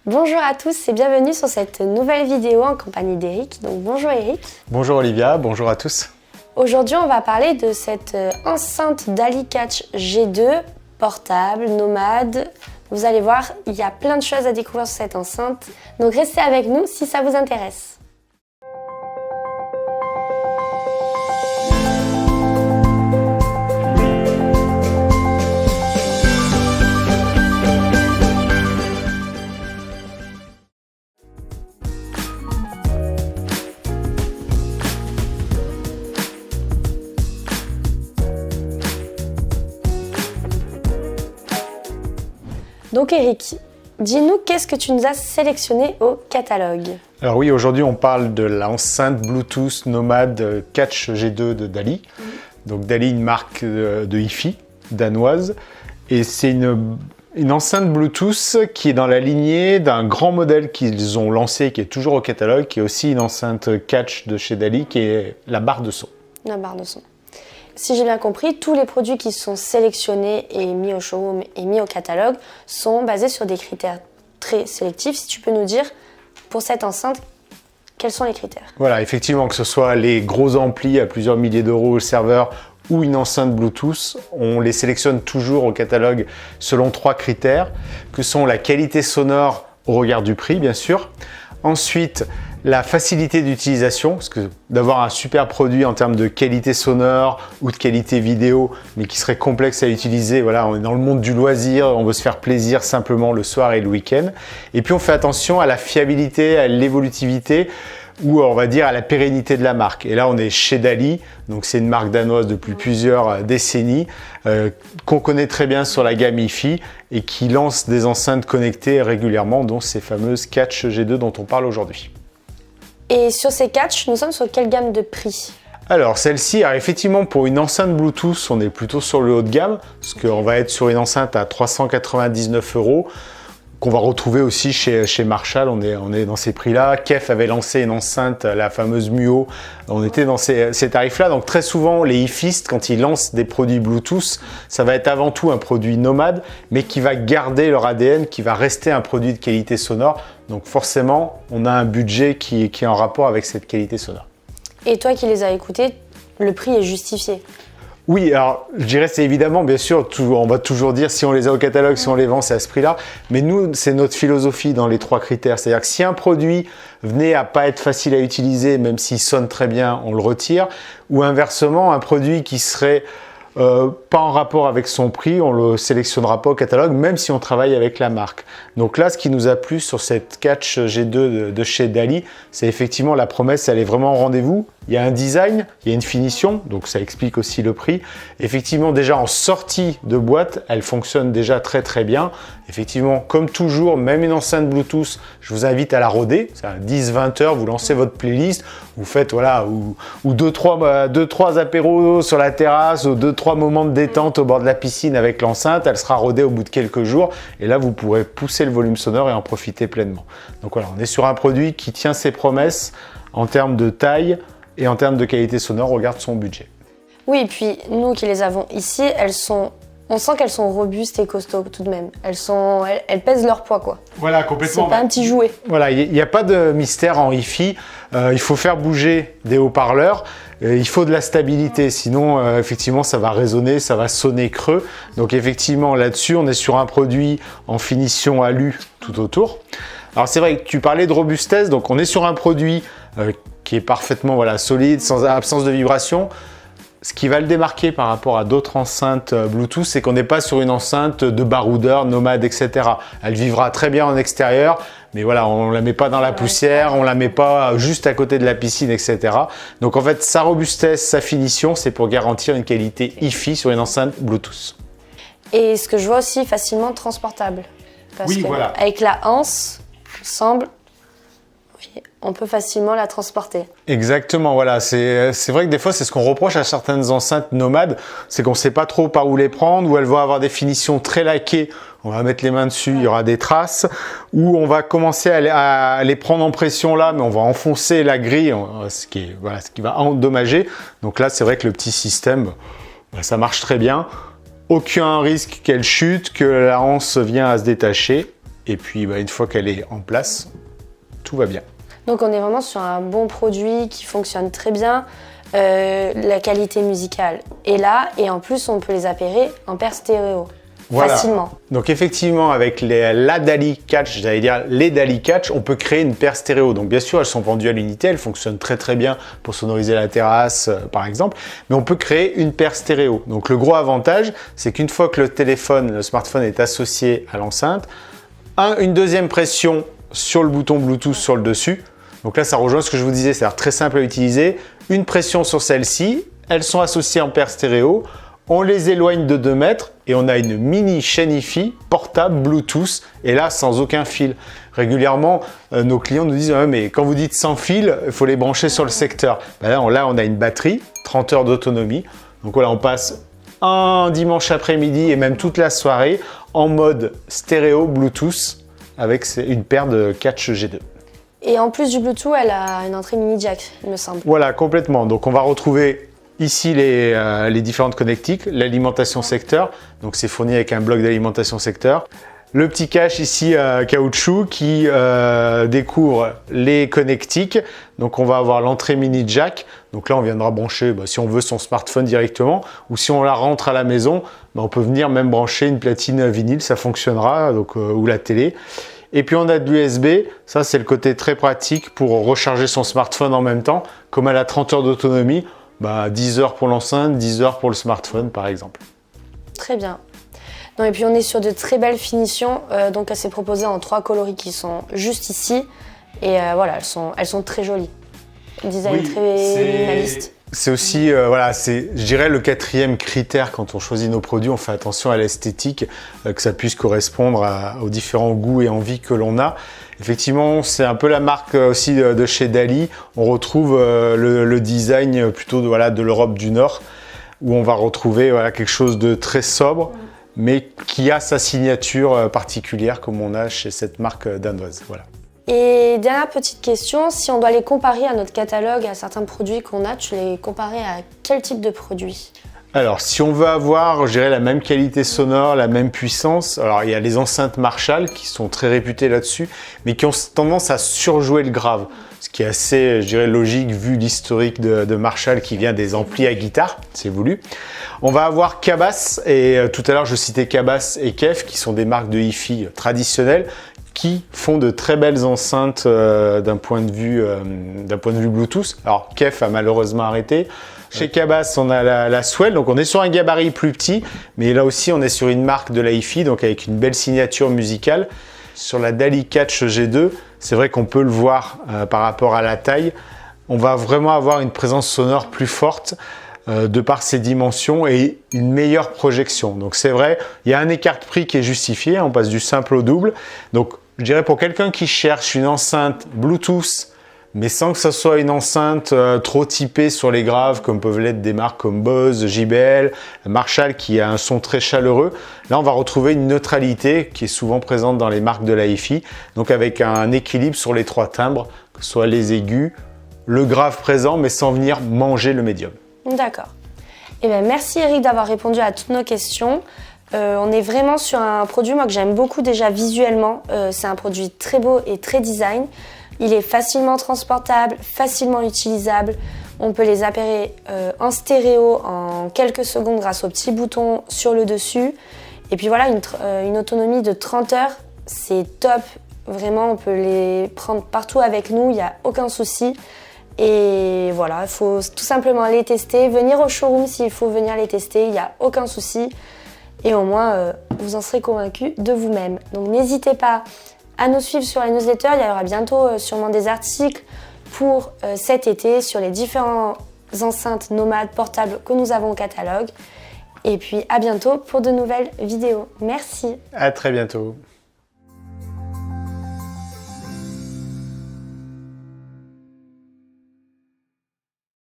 Bonjour à tous et bienvenue sur cette nouvelle vidéo en compagnie d'Eric. Donc bonjour Eric. Bonjour Olivia, bonjour à tous. Aujourd'hui on va parler de cette enceinte Dali Catch G2, portable, nomade. Vous allez voir, il y a plein de choses à découvrir sur cette enceinte. Donc restez avec nous si ça vous intéresse. Donc Eric, dis-nous qu'est-ce que tu nous as sélectionné au catalogue? Alors oui, aujourd'hui on parle de l'enceinte Bluetooth Nomad Catch G2 de Dali. Donc Dali, une marque de hi-fi danoise. Et c'est une enceinte Bluetooth qui est dans la lignée d'un grand modèle qu'ils ont lancé, qui est toujours au catalogue, qui est aussi une enceinte Catch de chez Dali, qui est la barre de son. La barre de son. Si j'ai bien compris, tous les produits qui sont sélectionnés et mis au showroom et mis au catalogue sont basés sur des critères très sélectifs. Si tu peux nous dire, pour cette enceinte, quels sont les critères? Voilà, effectivement, que ce soit les gros amplis à plusieurs milliers d'euros au serveur ou une enceinte Bluetooth, on les sélectionne toujours au catalogue selon 3 critères, que sont la qualité sonore au regard du prix, bien sûr. Ensuite, la facilité d'utilisation, parce que d'avoir un super produit en termes de qualité sonore ou de qualité vidéo, mais qui serait complexe à utiliser, voilà, on est dans le monde du loisir, on veut se faire plaisir simplement le soir et le week-end. Et puis on fait attention à la fiabilité, à l'évolutivité, ou on va dire à la pérennité de la marque. Et là on est chez Dali, donc c'est une marque danoise depuis plusieurs décennies, qu'on connaît très bien sur la gamme hi-fi et qui lance des enceintes connectées régulièrement, dont ces fameuses Catch G2 dont on parle aujourd'hui. Et sur ces Catch, nous sommes sur quelle gamme de prix? Alors celle-ci, effectivement pour une enceinte Bluetooth, on est plutôt sur le haut de gamme, parce qu'on va être sur une enceinte à 399 €, qu'on va retrouver aussi chez Marshall, on est dans ces prix-là. Kef avait lancé une enceinte, la fameuse Muo, on était dans ces tarifs-là. Donc très souvent, les hi-fistes, quand ils lancent des produits Bluetooth, ça va être avant tout un produit nomade, mais qui va garder leur ADN, qui va rester un produit de qualité sonore. Donc forcément, on a un budget qui est en rapport avec cette qualité sonore. Et toi qui les as écoutés, le prix est justifié? Oui, alors je dirais c'est évidemment, bien sûr, on va toujours dire si on les a au catalogue, si on les vend, c'est à ce prix-là. Mais nous, c'est notre philosophie dans les 3 critères. C'est-à-dire que si un produit venait à pas être facile à utiliser, même s'il sonne très bien, on le retire. Ou inversement, un produit qui serait pas en rapport avec son prix, on le sélectionnera pas au catalogue, même si on travaille avec la marque. Donc là, ce qui nous a plu sur cette Catch G2 de chez Dali, c'est effectivement la promesse, elle est vraiment au rendez-vous. Il y a un design, il y a une finition, donc ça explique aussi le prix. Effectivement, déjà en sortie de boîte, elle fonctionne déjà très très bien. Effectivement, comme toujours, même une enceinte Bluetooth, je vous invite à la roder. C'est à 10-20 heures, vous lancez votre playlist, vous faites voilà, ou 2-3 apéros sur la terrasse, ou 2-3 moments de détente au bord de la piscine avec l'enceinte. Elle sera rodée au bout de quelques jours, et là vous pourrez pousser le volume sonore et en profiter pleinement. Donc voilà, on est sur un produit qui tient ses promesses en termes de taille et en termes de qualité sonore, on regarde son budget. Oui, et puis nous qui les avons ici, on sent qu'elles sont robustes et costauds tout de même. Elles pèsent leur poids, quoi. Voilà, complètement. C'est pas un petit jouet. Voilà, il n'y a pas de mystère en hi-fi. Il faut faire bouger des haut-parleurs. Il faut de la stabilité, sinon effectivement ça va résonner, ça va sonner creux. Donc effectivement là-dessus, on est sur un produit en finition alu tout autour. Alors c'est vrai que tu parlais de robustesse, donc on est sur un produit qui est parfaitement solide, sans absence de vibration. Ce qui va le démarquer par rapport à d'autres enceintes Bluetooth, c'est qu'on n'est pas sur une enceinte de baroudeur, nomade, etc. Elle vivra très bien en extérieur, mais voilà, on ne la met pas dans la poussière, on ne la met pas juste à côté de la piscine, etc. Donc en fait, sa robustesse, sa finition, c'est pour garantir une qualité hi-fi sur une enceinte Bluetooth. Et ce que je vois aussi, facilement transportable. Parce que voilà. Avec la anse, il semble, on peut facilement la transporter. Exactement, voilà. C'est vrai que des fois, c'est ce qu'on reproche à certaines enceintes nomades, c'est qu'on ne sait pas trop par où les prendre, ou elles vont avoir des finitions très laquées. On va mettre les mains dessus, il y aura des traces, ou on va commencer à les prendre en pression là, mais on va enfoncer la grille, ce qui va endommager. Donc là, c'est vrai que le petit système, ça marche très bien. Aucun risque qu'elle chute, que la anse vienne à se détacher. Et puis une fois qu'elle est en place, tout va bien. Donc on est vraiment sur un bon produit qui fonctionne très bien. La qualité musicale est là et en plus on peut les appairer en paire stéréo. Voilà. Facilement. Donc effectivement, avec la DALI Catch, j'allais dire les DALI Catch, on peut créer une paire stéréo. Donc bien sûr, elles sont vendues à l'unité, elles fonctionnent très très bien pour sonoriser la terrasse, par exemple. Mais on peut créer une paire stéréo. Donc le gros avantage, c'est qu'une fois que le smartphone est associé à l'enceinte, une deuxième pression sur le bouton Bluetooth sur le dessus. Donc là, ça rejoint ce que je vous disais, c'est-à-dire très simple à utiliser. Une pression sur celle-ci, elles sont associées en paire stéréo. On les éloigne de 2 mètres et on a une mini chaîne Hi-Fi portable Bluetooth et là sans aucun fil. Régulièrement, nos clients nous disent mais quand vous dites sans fil, il faut les brancher sur le secteur. Là, on a une batterie, 30 heures d'autonomie. Donc voilà, on passe un dimanche après-midi et même toute la soirée en mode stéréo Bluetooth avec une paire de Catch G2. Et en plus du Bluetooth, elle a une entrée mini jack, il me semble. Voilà, complètement. Donc on va retrouver ici les différentes connectiques, l'alimentation secteur, donc c'est fourni avec un bloc d'alimentation secteur. Le petit cache ici caoutchouc qui découvre les connectiques. Donc on va avoir l'entrée mini jack. Donc là on viendra brancher si on veut son smartphone directement ou si on la rentre à la maison, on peut venir même brancher une platine vinyle, ça fonctionnera, donc, ou la télé. Et puis on a de l'USB, ça c'est le côté très pratique pour recharger son smartphone en même temps. Comme elle a 30 heures d'autonomie, 10 heures pour l'enceinte, 10 heures pour le smartphone par exemple. Très bien. Non, et puis on est sur de très belles finitions, donc elle s'est proposée en 3 coloris qui sont juste ici. Et voilà, elles sont très jolies. Design très minimaliste. C'est aussi, je dirais le 4e critère quand on choisit nos produits, on fait attention à l'esthétique, que ça puisse correspondre aux différents goûts et envies que l'on a. Effectivement, c'est un peu la marque aussi de chez DALI. On retrouve le design plutôt de l'Europe du Nord, où on va retrouver quelque chose de très sobre, mais qui a sa signature particulière comme on a chez cette marque danoise. Voilà. Et dernière petite question, si on doit les comparer à notre catalogue, à certains produits qu'on a, tu les comparais à quel type de produit ? Alors, si on veut avoir, je dirais, la même qualité sonore, la même puissance, alors il y a les enceintes Marshall qui sont très réputées là-dessus, mais qui ont tendance à surjouer le grave, ce qui est assez, je dirais, logique vu l'historique de Marshall qui vient des amplis à guitare, c'est voulu. On va avoir Cabas, et tout à l'heure je citais Cabas et Kef, qui sont des marques de Hi-Fi traditionnelles, qui font de très belles enceintes d'un point de vue Bluetooth. Alors Kef a malheureusement arrêté. Chez Cabas, on a la Swell, donc on est sur un gabarit plus petit, mais là aussi on est sur une marque de la Hi-Fi, donc avec une belle signature musicale. Sur la DALI Catch G2, c'est vrai qu'on peut le voir par rapport à la taille. On va vraiment avoir une présence sonore plus forte de par ses dimensions et une meilleure projection. Donc c'est vrai, il y a un écart de prix qui est justifié, on passe du simple au double. Donc je dirais pour quelqu'un qui cherche une enceinte Bluetooth, mais sans que ce soit une enceinte trop typée sur les graves, comme peuvent l'être des marques comme Bose, JBL, Marshall qui a un son très chaleureux. Là, on va retrouver une neutralité qui est souvent présente dans les marques de la Hi-Fi, donc avec un équilibre sur les 3 timbres, que ce soit les aigus, le grave présent, mais sans venir manger le médium. D'accord. Eh bien, merci Eric d'avoir répondu à toutes nos questions. On est vraiment sur un produit que j'aime beaucoup déjà visuellement. C'est un produit très beau et très design. Il est facilement transportable, facilement utilisable. On peut les appairer en stéréo en quelques secondes grâce au petit bouton sur le dessus. Et puis voilà, une autonomie de 30 heures, c'est top. Vraiment, on peut les prendre partout avec nous, il n'y a aucun souci. Et voilà, il faut tout simplement les tester, venir au showroom s'il faut venir les tester, il n'y a aucun souci. Et au moins, vous en serez convaincu de vous-même. Donc n'hésitez pas à nous suivre sur la newsletter, il y aura bientôt sûrement des articles pour cet été sur les différentes enceintes nomades portables que nous avons au catalogue. Et puis à bientôt pour de nouvelles vidéos. Merci. À très bientôt.